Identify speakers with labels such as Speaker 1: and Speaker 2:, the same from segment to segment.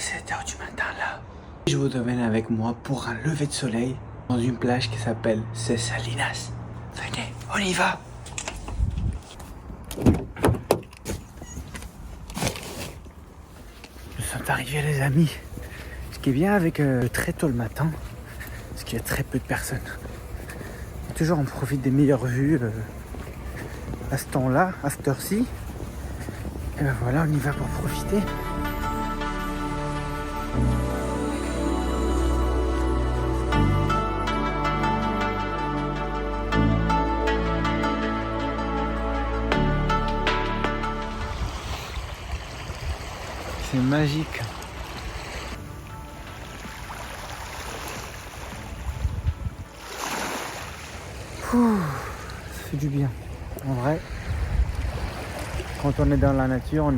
Speaker 1: 7 h du matin là. Je vous emmène avec moi pour un lever de soleil dans une plage qui s'appelle Ses Salinas. Venez, on y va. Nous sommes arrivés les amis. Ce qui est bien avec très tôt le matin, c'est qu'il y a très peu de personnes. Toujours on profite des meilleures vues à ce temps-là, à cette heure-ci. Et ben voilà, on y va pour profiter. C'est magique. Ouh, ça fait du bien. En vrai, quand on est dans la nature,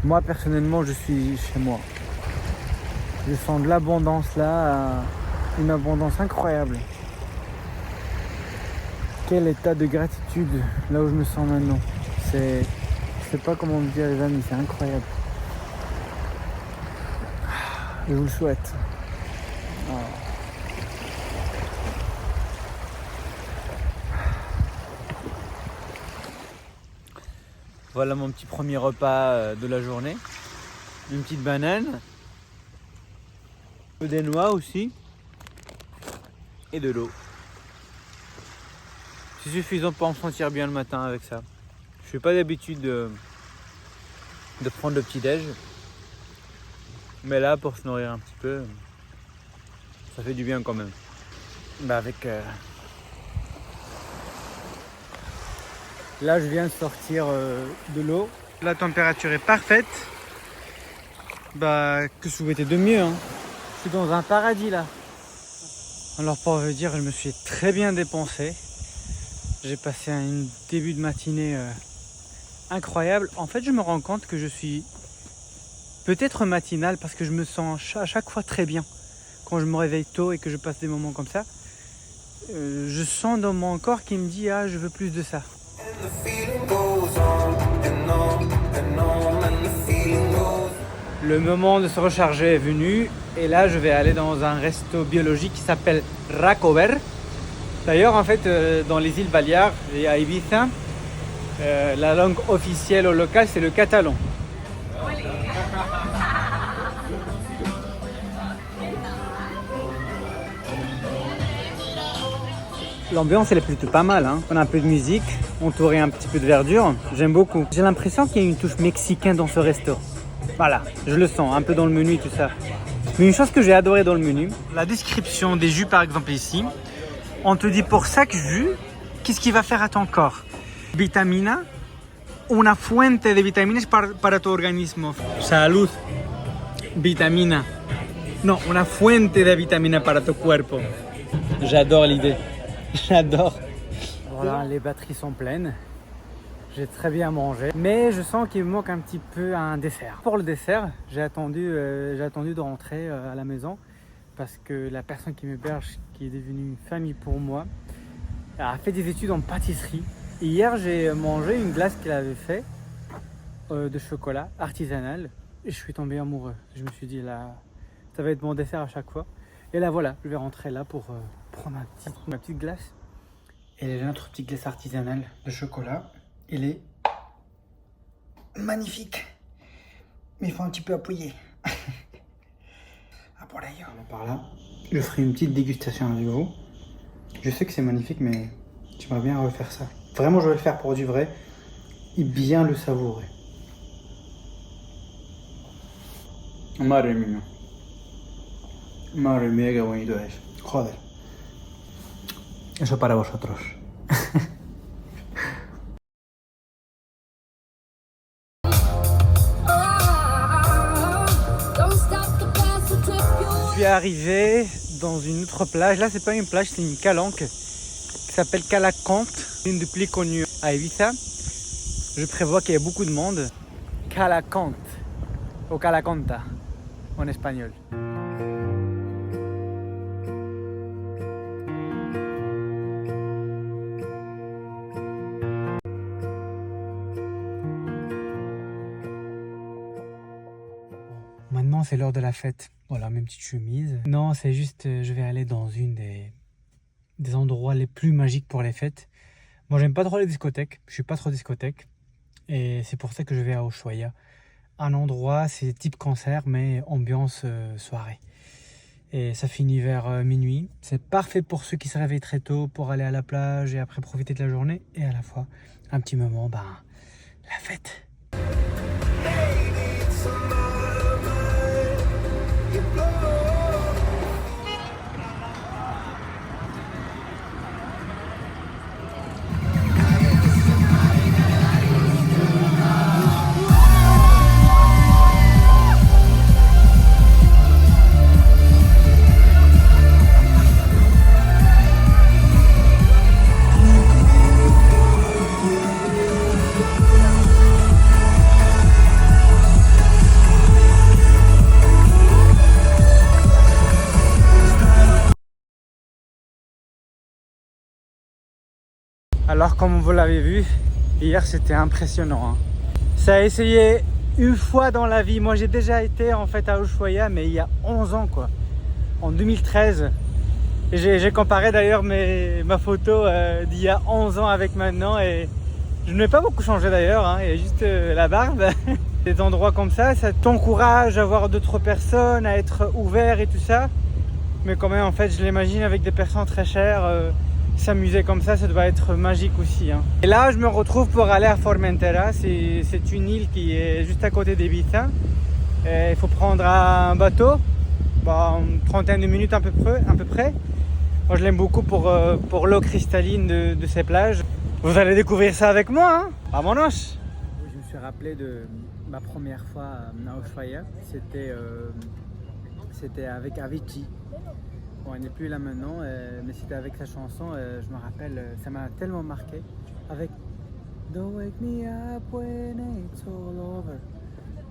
Speaker 1: moi personnellement, je suis chez moi. Je sens de l'abondance là, une abondance incroyable. Quel état de gratitude là où je me sens maintenant. Je sais pas comment vous dire les amis, c'est incroyable. Je vous le souhaite. Oh. Voilà mon petit premier repas de la journée. Une petite banane. Un peu des noix aussi. Et de l'eau. C'est suffisant pour me sentir bien le matin avec ça. Je suis pas d'habitude de prendre le petit-déj. Mais là, pour se nourrir un petit peu, ça fait du bien quand même. Là, je viens de sortir de l'eau. La température est parfaite. Que souhaiter de mieux hein. Je suis dans un paradis là. Alors pour vous dire, je me suis très bien dépensé. J'ai passé un début de matinée incroyable. En fait, je me rends compte que je suis peut-être matinal parce que je me sens à chaque fois très bien. Quand je me réveille tôt et que je passe des moments comme ça, je sens dans mon corps qui me dit « Ah, je veux plus de ça ». Le moment de se recharger est venu et là je vais aller dans un resto biologique qui s'appelle Racover. D'ailleurs en fait dans les îles Baleares et à Ibiza, la langue officielle au local c'est le catalan. L'ambiance elle est plutôt pas mal, hein. On a un peu de musique, entouré un petit peu de verdure, j'aime beaucoup. J'ai l'impression qu'il y a une touche mexicaine dans ce resto. Voilà, je le sens, un peu dans le menu et tout ça. Mais une chose que j'ai adoré dans le menu, la description des jus par exemple ici, on te dit pour chaque jus, qu'est-ce qu'il va faire à ton corps. Vitamina, una fuente de vitaminas para tu organismo. Salud, vitamina. Non, una fuente de vitamina para tu cuerpo. J'adore l'idée, j'adore. Voilà, les batteries sont pleines. J'ai très bien mangé, mais je sens qu'il me manque un petit peu un dessert. Pour le dessert, j'ai attendu de rentrer à la maison parce que la personne qui m'héberge, qui est devenue une famille pour moi, a fait des études en pâtisserie. Et hier, j'ai mangé une glace qu'elle avait fait de chocolat artisanal et je suis tombé amoureux. Je me suis dit là, ça va être mon dessert à chaque fois. Et là voilà, je vais rentrer là pour prendre ma petite glace. Et j'ai notre petite glace artisanale de chocolat. Elle est magnifique, mais il faut un petit peu appuyer. Ah, por ello. Par là, je ferai une petite dégustation avec vous. Je sais que c'est magnifique, mais j'aimerais bien refaire ça. Vraiment, je vais le faire pour du vrai et bien le savourer. Madre mía. Madre mía, qué bonito es. Joder. Eso para vosotros. Je suis arrivé dans une autre plage. Là, c'est pas une plage, c'est une calanque qui s'appelle Cala Cont, une des plus connues à Ibiza. Je prévois qu'il y ait beaucoup de monde. Cala Cont, ou Cala Conta en espagnol. maintenant c'est l'heure de la fête. Voilà mes petites chemises. Non, c'est juste, je vais aller dans une des endroits les plus magiques pour les fêtes. Moi j'aime pas trop les discothèques, je suis pas trop discothèque. Et c'est pour ça que je vais à Ushuaia. Un endroit, c'est type concert, mais ambiance soirée. Et ça finit vers minuit. C'est parfait pour ceux qui se réveillent très tôt pour aller à la plage et après profiter de la journée. Et à la fois, un petit moment, la fête. Alors comme vous l'avez vu, hier c'était impressionnant. Ça a essayé une fois dans la vie. Moi j'ai déjà été en fait à Ushuaia, mais il y a 11 ans quoi. En 2013. Et j'ai comparé d'ailleurs ma photo d'il y a 11 ans avec maintenant. Et je n'ai pas beaucoup changé d'ailleurs. Il y a juste la barbe. Des endroits comme ça t'encourage à voir d'autres personnes, à être ouvert et tout ça. Mais quand même en fait je l'imagine avec des personnes très chères. S'amuser comme ça doit être magique aussi. Et là, je me retrouve pour aller à Formentera. C'est une île qui est juste à côté d'Ibiza. Il faut prendre un bateau, une trentaine de minutes à peu près. Moi, je l'aime beaucoup pour l'eau cristalline de ces plages. Vous allez découvrir ça avec moi. Vamonos! Je me suis rappelé de ma première fois à Ushuaia. C'était avec Avicii. Bon, il n'est plus là maintenant, mais c'était avec sa chanson, je me rappelle, ça m'a tellement marqué. Avec Don't wake me up when it's all over,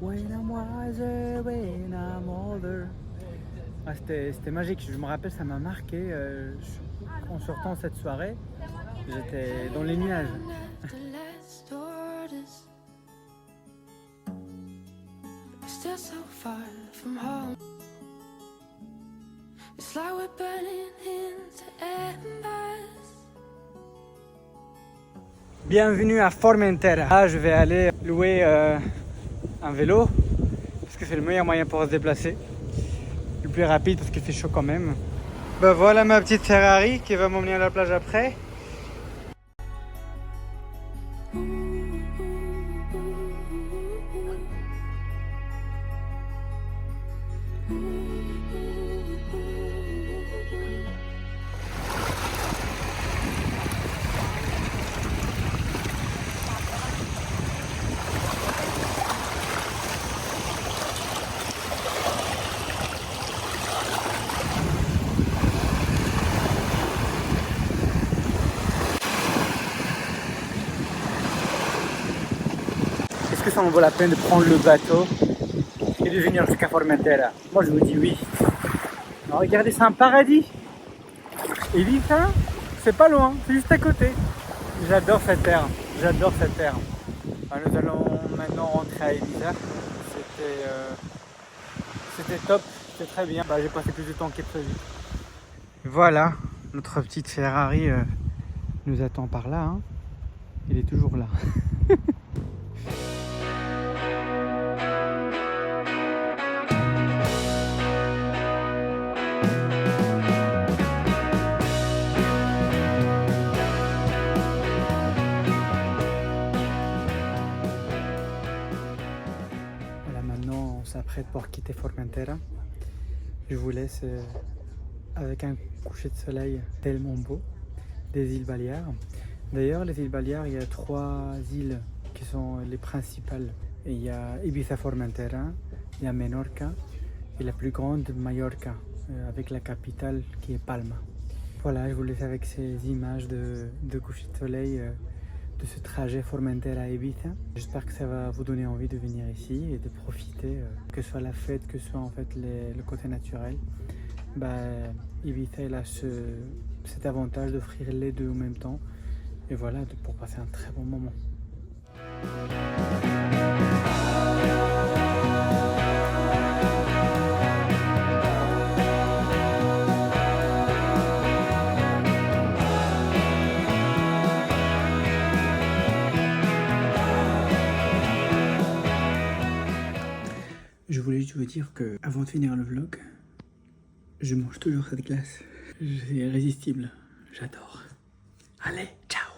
Speaker 1: when I'm wiser, when I'm older. C'était magique, je me rappelle, ça m'a marqué. En sortant cette soirée, j'étais dans les nuages. Still so far from home. It's like we're burning into embers. Bienvenue à Formentera. Là, je vais aller louer un vélo parce que c'est le meilleur moyen pour se déplacer. Le plus rapide parce qu'il fait chaud quand même. Voilà ma petite Ferrari qui va m'emmener à la plage après. Est-ce que ça en vaut la peine de prendre le bateau et de venir jusqu'à Formentera? Moi je vous dis oui. Alors, regardez, c'est un paradis. Et Ibiza, c'est pas loin, c'est juste à côté. J'adore cette terre, j'adore cette terre. Nous allons maintenant rentrer à Ibiza. C'était top, c'était très bien. J'ai passé plus de temps que prévu. Voilà, notre petite Ferrari nous attend par là. Il est toujours là. S'apprête pour quitter Formentera. Je vous laisse avec un coucher de soleil tellement beau des îles Baleares. D'ailleurs, les îles Baleares, il y a 3 îles qui sont les principales. Et il y a Ibiza Formentera, il y a Menorca et la plus grande Mallorca, avec la capitale qui est Palma. Voilà, je vous laisse avec ces images de coucher de soleil de ce trajet Formentera Ibiza. J'espère que ça va vous donner envie de venir ici et de profiter, que ce soit la fête, que ce soit en fait le côté naturel. Ibiza il a cet avantage d'offrir les deux en même temps et voilà, pour passer un très bon moment. je veux dire que avant de finir le vlog, je mange toujours cette glace. C'est irrésistible. J'adore. Allez, ciao!